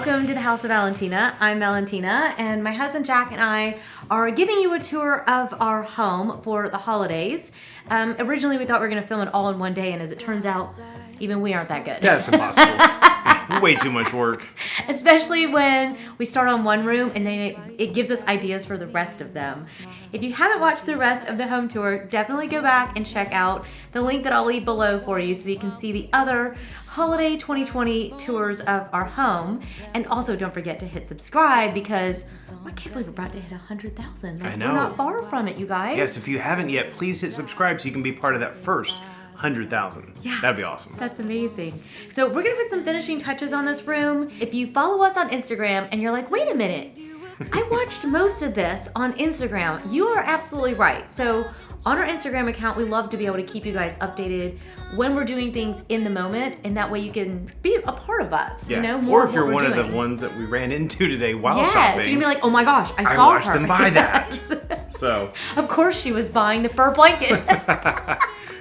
Welcome to the House of Valentina. I'm Valentina, and my husband Jack and I are giving you a tour of our home for the holidays. Originally, we thought we were going to film it all in one day, and as it turns out, even we aren't that good. That's impossible. Way too much work. Especially when we start on one room, and then it gives us ideas for the rest of them. If you haven't watched the rest of the home tour, definitely go back and check out the link that I'll leave below for you so that you can see the other holiday 2020 tours of our home. And also don't forget to hit subscribe because I can't believe we're about to hit 100,000. I know. We're not far from it, you guys. Yes, if you haven't yet, please hit subscribe so you can be part of that first 100,000. Yeah. That'd be awesome. That's amazing. So we're gonna put some finishing touches on this room. If you follow us on Instagram and you're like, wait a minute, I watched most of this on Instagram. You are absolutely right. So on our Instagram account, we love to be able to keep you guys updated when we're doing things in the moment, and that way you can be a part of us. Yeah. You know, more or if you're of what one we're of the doing. ones that we ran into today while Yes, shopping. you're gonna be like, oh my gosh, I I saw watched her. them buy that. Yes. So Of course she was buying the fur blanket.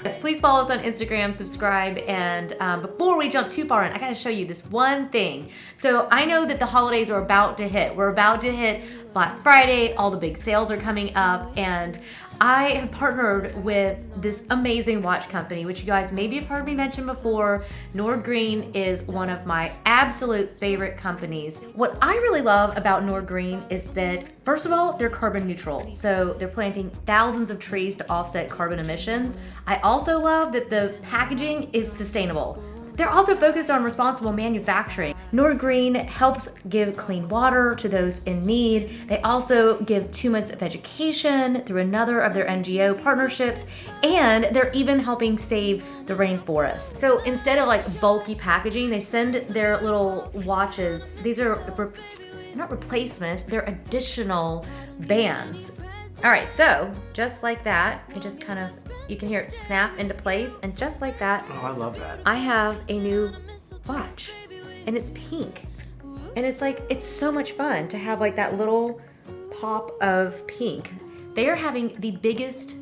Yes, please follow us on Instagram, subscribe, and before we jump too far in, I gotta show you this one thing. So I know that the holidays are about to hit. We're about to hit Black Friday, all the big sales are coming up, and I have partnered with this amazing watch company, which you guys maybe have heard me mention before. Nordgreen is one of my absolute favorite companies. What I really love about Nordgreen is that, first of all, they're carbon neutral. So they're planting thousands of trees to offset carbon emissions. I also love that the packaging is sustainable. They're also focused on responsible manufacturing. Nordgreen helps give clean water to those in need. They also give 2 months of education through another of their NGO partnerships, and they're even helping save the rainforest. So instead of like bulky packaging, they send their little watches. These are not replacement, they're additional bands. All right, so just like that, it just kind of, you can hear it snap into place, and just like that, oh, I love that. I have a new watch, and it's pink. And it's like, it's so much fun to have like that little pop of pink. They are having the biggest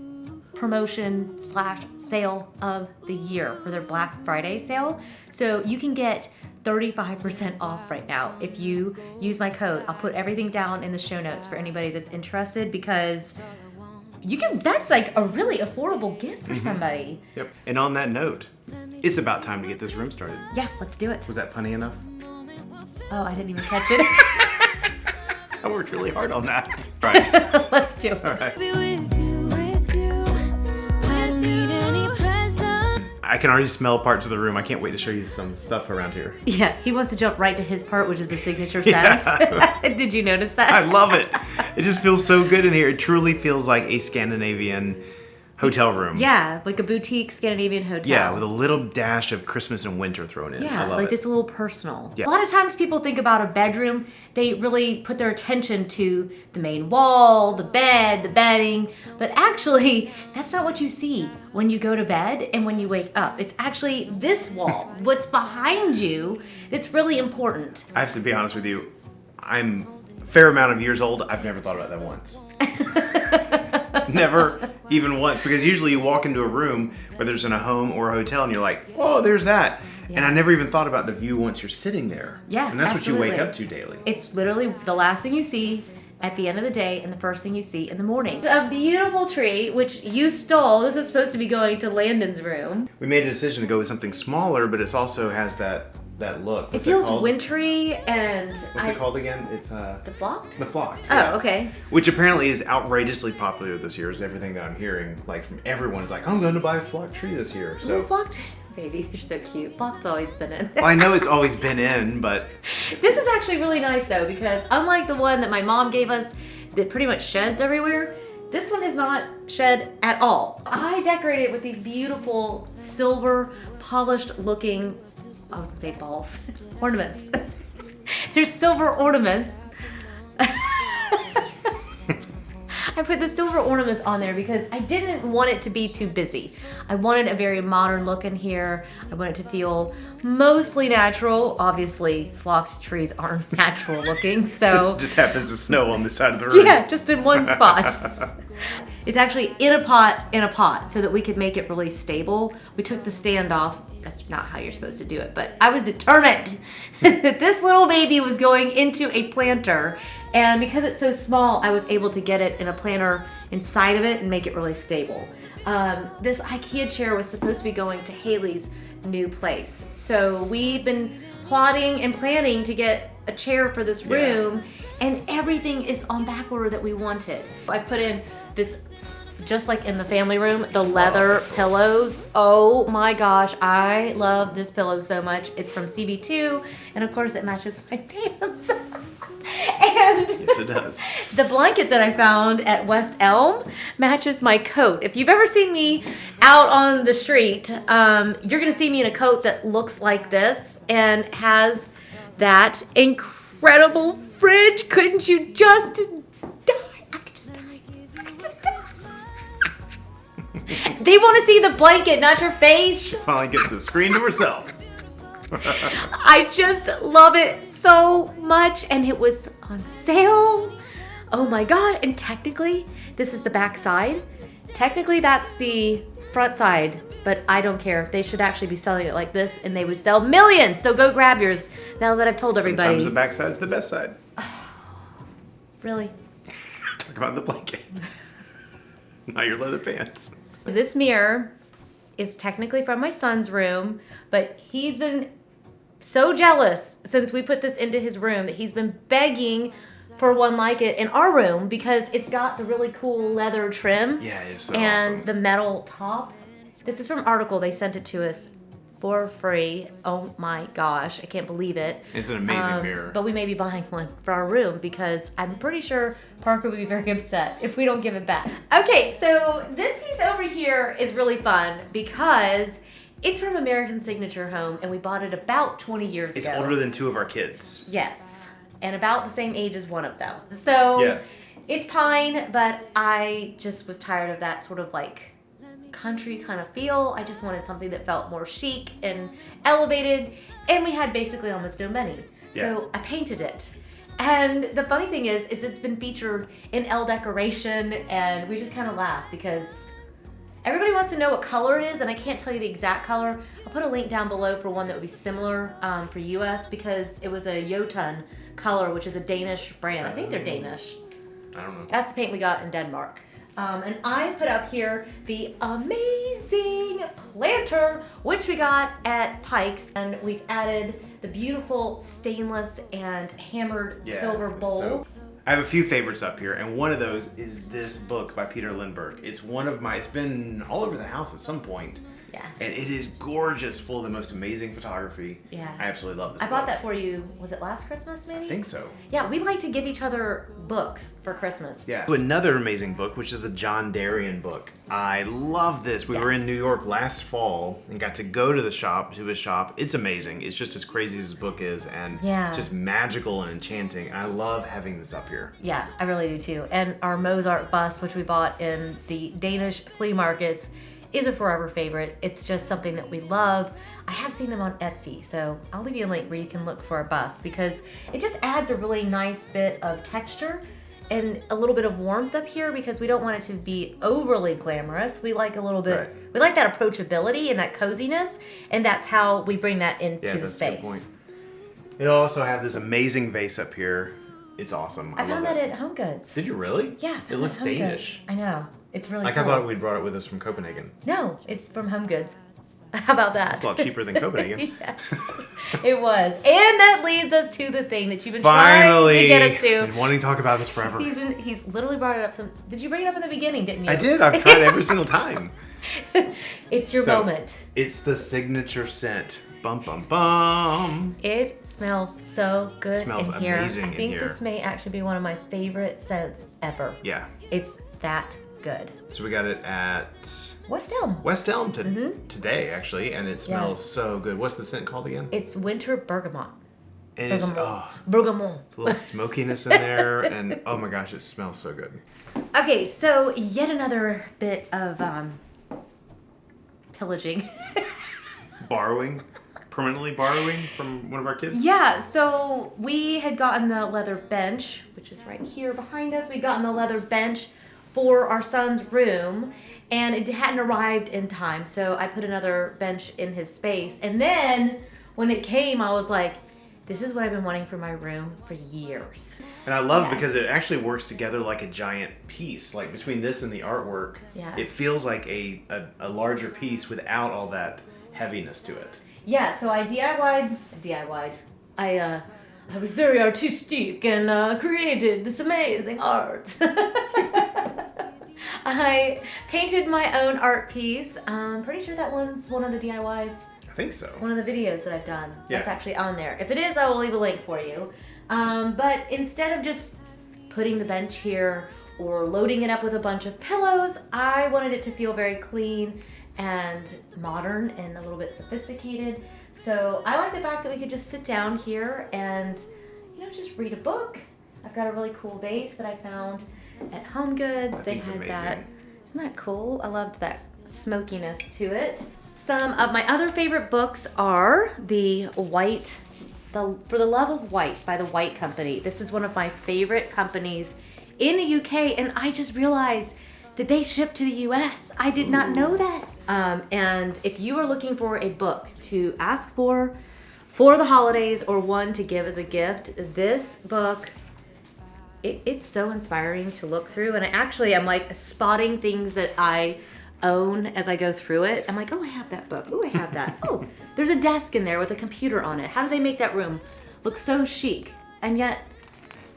promotion / sale of the year for their Black Friday sale. So you can get 35% off right now if you use my code. I'll put everything down in the show notes for anybody that's interested, because you can, that's like a really affordable gift for somebody. Yep. And on that note, it's about time to get this room started. Yeah, let's do it. Was that punny enough? Oh, I didn't even catch it. I worked really hard on that. Right. Let's do it. All right. I can already smell parts of the room. I can't wait to show you some stuff around here. Yeah, he wants to jump right to his part, which is the signature Yeah. scent. Did you notice that? I love it. It just feels so good in here. It truly feels like a Scandinavian hotel room. Yeah, like a boutique Scandinavian hotel. Yeah, with a little dash of Christmas and winter thrown in. Yeah, I love like it. it's a little personal. Yeah. A lot of times people think about a bedroom, they really put their attention to the main wall, the bed, the bedding, but actually that's not what you see when you go to bed and when you wake up. It's actually this wall, what's behind you, that's really important. I have to be honest with you. I'm a fair amount of years old. I've never thought about that once. Never even once, because usually you walk into a room, whether it's in a home or a hotel, and you're like, oh, there's that. Yeah. And I never even thought about the view once you're sitting there. Yeah, And that's absolutely. what you wake up to daily. It's literally the last thing you see at the end of the day and the first thing you see in the morning. A beautiful tree, which you stole. This is supposed to be going to Landon's room. We made a decision to go with something smaller, but it also has that look. It What's feels called? wintry and... What's it called again? It's The flocked? the flocked. Oh, okay. Which apparently is outrageously popular this year. Is everything that I'm hearing, like from everyone, is like, I'm going to buy a flocked tree this year. So Little flocked baby, they're so cute. Flocked's always been in. I know it's always been in, but This is actually really nice though, because unlike the one that my mom gave us that pretty much sheds everywhere, this one is not shed at all. I decorated it with these beautiful silver polished looking, I was gonna say balls, ornaments. There's silver ornaments. I put the silver ornaments on there because I didn't want it to be too busy. I wanted a very modern look in here. I wanted to feel mostly natural. Obviously, flocked trees aren't natural looking, so... it just happens to snow on the side of the room. Yeah, just in one spot. It's actually in a pot, so that we could make it really stable. We took the stand off that's not how you're supposed to do it. But I was determined that this little baby was going into a planter. And because it's so small, I was able to get it in a planter inside of it and make it really stable. This Ikea chair was supposed to be going to Haley's new place. So we've been plotting and planning to get a chair for this room, and everything is on back order that we wanted. I put in this, just like in the family room, the leather pillows. Oh my gosh, I love this pillow so much. It's from CB2, and of course it matches my pants. And yes, it does. The blanket that I found at West Elm matches my coat. If you've ever seen me out on the street, you're gonna see me in a coat that looks like this and has that incredible fridge. Couldn't you just die? I could just die. I could just die. They want to see the blanket, not your face. She finally gets the screen to herself. I just love it so much, and it was on sale. Oh my god. And technically this is the back side. Technically that's the front side, but I don't care. They should actually be selling it like this, and they would sell millions. So go grab yours now that I've told everybody. Sometimes the back side's the best side. Really? Talk about the blanket. Not your leather pants. This mirror is technically from my son's room, but he's been so jealous since we put this into his room that he's been begging for one like it in our room because it's got the really cool leather trim. Yeah, it's so and awesome. the metal top. This is from Article. They sent it to us for free. Oh my gosh, I can't believe it. It's an amazing mirror. But we may be buying one for our room because I'm pretty sure Parker would be very upset if we don't give it back. Okay, so this piece over here is really fun because it's from American Signature Home, and we bought it about 20 years ago. It's older than two of our kids. Yes, and about the same age as one of them. So yes. It's pine, but I just was tired of that sort of like country kind of feel. I just wanted something that felt more chic and elevated, and we had basically almost no money. Yeah. So I painted it. And the funny thing is it's been featured in Elle decoration, and we just kind of laugh because everybody wants to know what color it is, and I can't tell you the exact color. I'll put a link down below for one that would be similar for US because it was a Jotun color, which is a Danish brand. I think they're Danish. I don't know. That's the paint we got in Denmark. And I put up here the amazing planter, which we got at Pike's, and we've added the beautiful stainless and hammered silver bowl. So, I have a few favorites up here, and one of those is this book by Peter Lindbergh. It's been all over the house at some point. Yeah. And it is gorgeous, full of the most amazing photography. Yeah. I absolutely love this book. I bought that for you, was it last Christmas maybe? I think so. Yeah, we like to give each other books for Christmas. Yeah. Another amazing book, which is the John Darien book. I love this. We were in New York last fall and got to go to his shop. It's amazing. It's just as crazy as his book is, and it's just magical and enchanting. I love having this up here. Yeah, I really do too. And our Mozart bust, which we bought in the Danish flea markets, is a forever favorite. It's just something that we love. I have seen them on Etsy, so I'll leave you a link where you can look for a bust because it just adds a really nice bit of texture and a little bit of warmth up here because we don't want it to be overly glamorous. We like a little bit, we like that approachability and that coziness, and that's how we bring that into the space. A good point. It'll also have this amazing vase up here. It's awesome. I found that at Home Goods. Did you really? Yeah. It looks Danish. I know. It's really cool. I thought we'd brought it with us from Copenhagen. No, it's from Home Goods. How about that? It's a lot cheaper than Copenhagen. Yes, it was. And that leads us to the thing that you've been trying to get us to. Been wanting to talk about this forever. He's literally brought it up. Did you bring it up in the beginning, didn't you? I did. I've tried every single time. It's your moment. It's the signature scent. Bum, bum, bum. It smells so good in here. Amazing I think this may actually be one of my favorite scents ever. Yeah. It's that good. So we got it at West Elm. West Elm today, actually, and it smells so good. What's the scent called again? It's Winter Bergamot. And it's Bergamot. A little smokiness in there, and oh my gosh, it smells so good. Okay, so yet another bit of pillaging. Permanently borrowing from one of our kids? Yeah, so we had gotten the leather bench, which is right here behind us. We'd gotten the leather bench for our son's room, and it hadn't arrived in time, so I put another bench in his space. And then when it came, I was like, this is what I've been wanting for my room for years. And I love because it actually works together like a giant piece. Like between this and the artwork, it feels like a larger piece without all that heaviness to it. Yeah, so I DIY'd. I was very artistic and created this amazing art. I painted my own art piece. I'm pretty sure that one's one of the DIYs. I think so. One of the videos that I've done. That's actually on there. If it is, I will leave a link for you. But instead of just putting the bench here or loading it up with a bunch of pillows, I wanted it to feel very clean and modern and a little bit sophisticated. So I like the fact that we could just sit down here and, you know, just read a book. I've got a really cool vase that I found at Home Goods. They had that. Isn't that cool? I loved that smokiness to it. Some of my other favorite books are For the Love of White by the White Company. This is one of my favorite companies in the UK, and I just realized that they ship to the US. I did not know that. And if you are looking for a book to ask for the holidays or one to give as a gift, this book, it's so inspiring to look through. And I'm like spotting things that I own as I go through it. I'm like, oh, I have that book. Oh, I have that. Oh, there's a desk in there with a computer on it. How do they make that room look so chic? And yet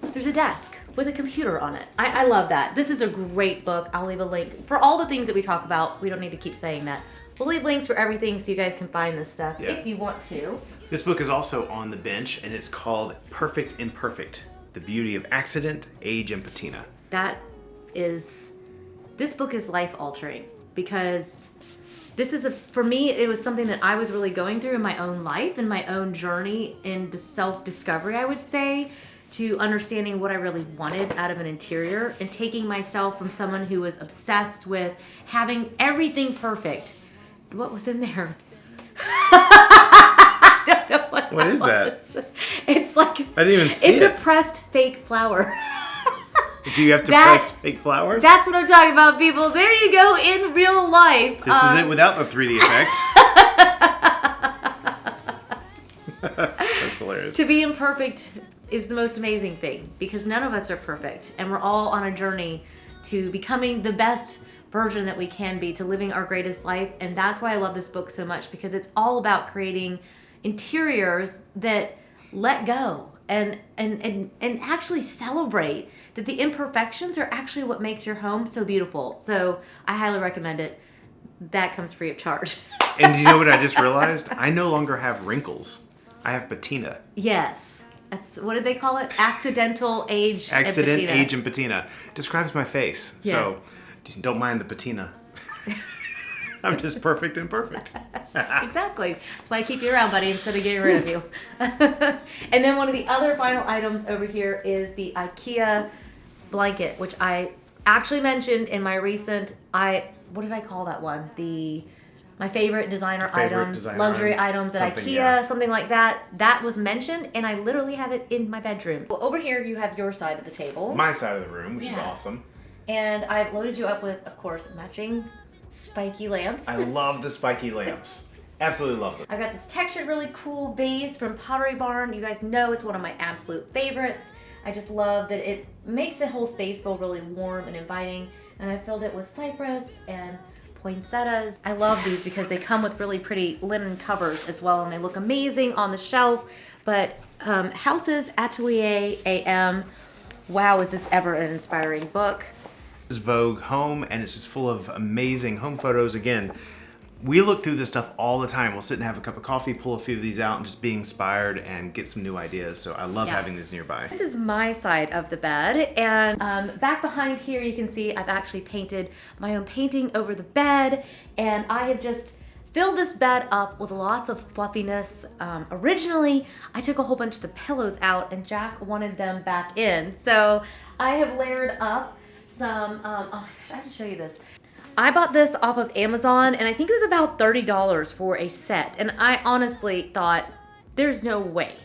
there's a desk with a computer on it. I love that. This is a great book. I'll leave a link for all the things that we talk about. We don't need to keep saying that. We'll leave links for everything so you guys can find this stuff if you want to. This book is also on the bench, and it's called Perfect Imperfect: The Beauty of Accident, Age, and Patina. This book is life-altering because for me, it was something that I was really going through in my own life and my own journey into self-discovery, I would say, to understanding what I really wanted out of an interior and taking myself from someone who was obsessed with having everything perfect. What was in there? I don't know what is that? It's like I didn't even see it. It's a pressed fake flower. Do you have to press fake flowers? That's what I'm talking about, people. There you go, in real life. This is it without the 3D effect. That's hilarious. To be imperfect is the most amazing thing because none of us are perfect, and we're all on a journey to becoming the best version that we can be, to living our greatest life. And that's why I love this book so much, because it's all about creating interiors that let go and actually celebrate that the imperfections are actually what makes your home so beautiful. So I highly recommend it. That comes free of charge. And you know what I just realized? I no longer have wrinkles. I have patina. Yes. That's, what did they call it? Accidental age and patina. Accident, age, and patina. Describes my face. Yes. So don't mind the patina. I'm just perfect and perfect. Exactly. That's why I keep you around, buddy, instead of getting rid of you. And then one of the other final items over here is the Ikea blanket, which I actually mentioned in my recent, what did I call that one? My favorite designer items, luxury items at Ikea, something like that. That was mentioned, and I literally have it in my bedroom. Well, over here you have your side of the table. My side of the room, which is awesome. And I've loaded you up with, of course, matching spiky lamps. I love the spiky lamps. Absolutely love them. I've got this textured, really cool vase from Pottery Barn. You guys know it's one of my absolute favorites. I just love that it makes the whole space feel really warm and inviting. And I filled it with cypress and poinsettias. I love these because they come with really pretty linen covers as well, and they look amazing on the shelf. But House's Atelier AM. Wow, is this ever an inspiring book. This is Vogue Home, and it's just full of amazing home photos. Again, we look through this stuff all the time. We'll sit and have a cup of coffee, pull a few of these out, and just be inspired and get some new ideas. So I love having these nearby. This is my side of the bed, and back behind here you can see I've actually painted my own painting over the bed, and I have just filled this bed up with lots of fluffiness. Originally, I took a whole bunch of the pillows out, and Jack wanted them back in. So I have layered up some, oh my gosh, I have to show you this. I bought this off of Amazon, and I think it was about $30 for a set. And I honestly thought, there's no way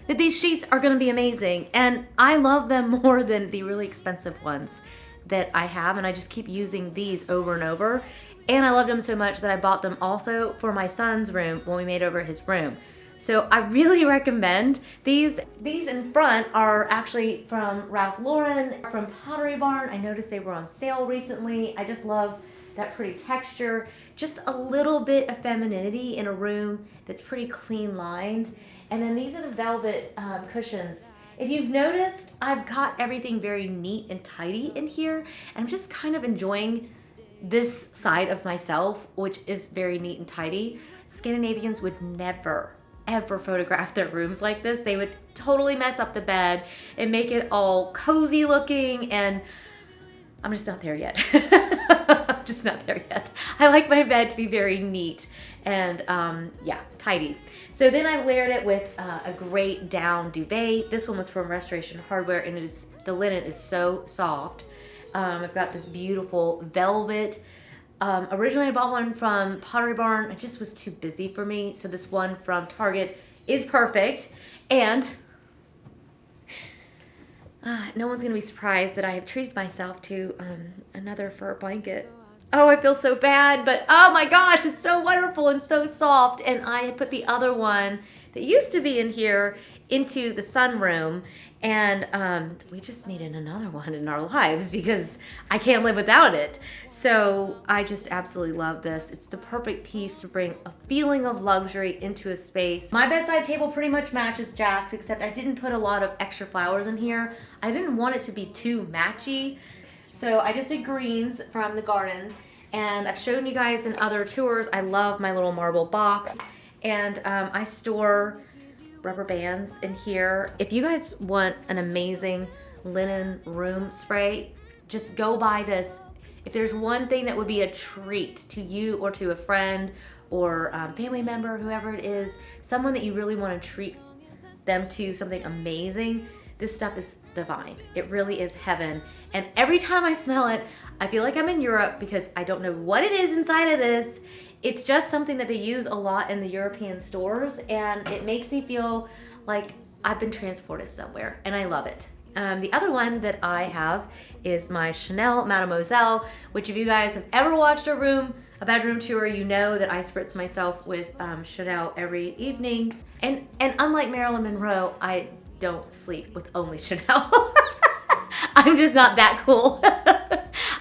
that these sheets are gonna be amazing. And I love them more than the really expensive ones that I have. And I just keep using these over and over. And I loved them so much that I bought them also for my son's room when we made over his room. So I really recommend these. These in front are actually from Ralph Lauren, from Pottery Barn. I noticed they were on sale recently. I just love that pretty texture. Just a little bit of femininity in a room that's pretty clean lined. And then these are the velvet cushions. If you've noticed, I've got everything very neat and tidy in here. And I'm just kind of enjoying this side of myself, which is very neat and tidy. Scandinavians would never ever photograph their rooms like this. They would totally mess up the bed and make it all cozy looking, and I'm just not there yet. I'm just not there yet. I like my bed to be very neat and yeah, tidy. So then I layered it with a great down duvet. This one was from Restoration Hardware, and the linen is so soft. I've got this beautiful velvet. Originally I bought one from Pottery Barn. It just was too busy for me. So this one from Target is perfect. And no one's gonna be surprised that I have treated myself to another fur blanket. Oh, I feel so bad, but oh my gosh, it's so wonderful and so soft. And I had put the other one that used to be in here into the sunroom. And we just needed another one in our lives because I can't live without it. So I just absolutely love this. It's the perfect piece to bring a feeling of luxury into a space. My bedside table pretty much matches Jack's, except I didn't put a lot of extra flowers in here. I didn't want it to be too matchy. So I just did greens from the garden. And I've shown you guys in other tours, I love my little marble box. And I store rubber bands in here. If you guys want an amazing linen room spray, just go buy this. If there's one thing that would be a treat to you or to a friend or family member, whoever it is, someone that you really want to treat them to something amazing, this stuff is divine. It really is heaven. And every time I smell it, I feel like I'm in Europe because I don't know what it is inside of this. It's just something that they use a lot in the European stores, and it makes me feel like I've been transported somewhere, and I love it. The other one that I have is my Chanel Mademoiselle, which if you guys have ever watched a bedroom tour, you know that I spritz myself with Chanel every evening. And unlike Marilyn Monroe, I don't sleep with only Chanel. I'm just not that cool.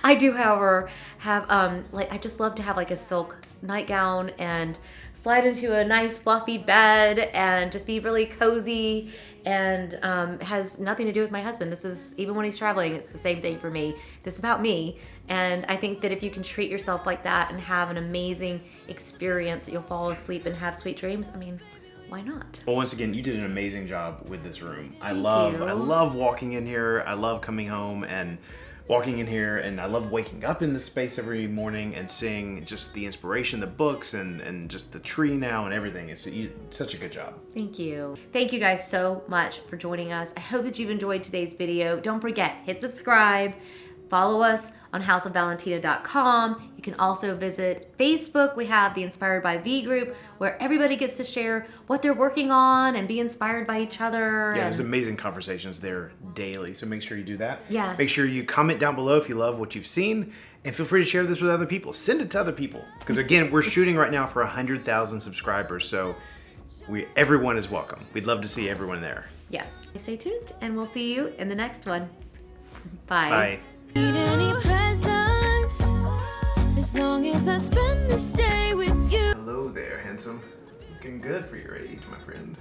I do, however, have I just love to have like a silk nightgown and slide into a nice fluffy bed and just be really cozy, and it has nothing to do with my husband. This is, even when he's traveling, it's the same thing for me. This is about me, and I think that if you can treat yourself like that and have an amazing experience, that you'll fall asleep and have sweet dreams, I mean, why not? Well, once again, you did an amazing job with this room. I love walking in here. I love coming home and walking in here, and I love waking up in this space every morning and seeing just the inspiration, the books, and just the tree now and everything. It's such a good job. Thank you. Thank you guys so much for joining us. I hope that you've enjoyed today's video. Don't forget, hit subscribe, follow us on houseofvalentina.com. You can also visit Facebook. We have the Inspired by V group where everybody gets to share what they're working on and be inspired by each other. Yeah, there's amazing conversations there daily, so make sure you do that. Yeah. Make sure you comment down below if you love what you've seen, and feel free to share this with other people. Send it to other people, because again, we're shooting right now for 100,000 subscribers, so everyone is welcome. We'd love to see everyone there. Yes. Stay tuned, and we'll see you in the next one. Bye. Bye. As long as I spend this day with you. Hello there, handsome. Looking good for your age, my friend.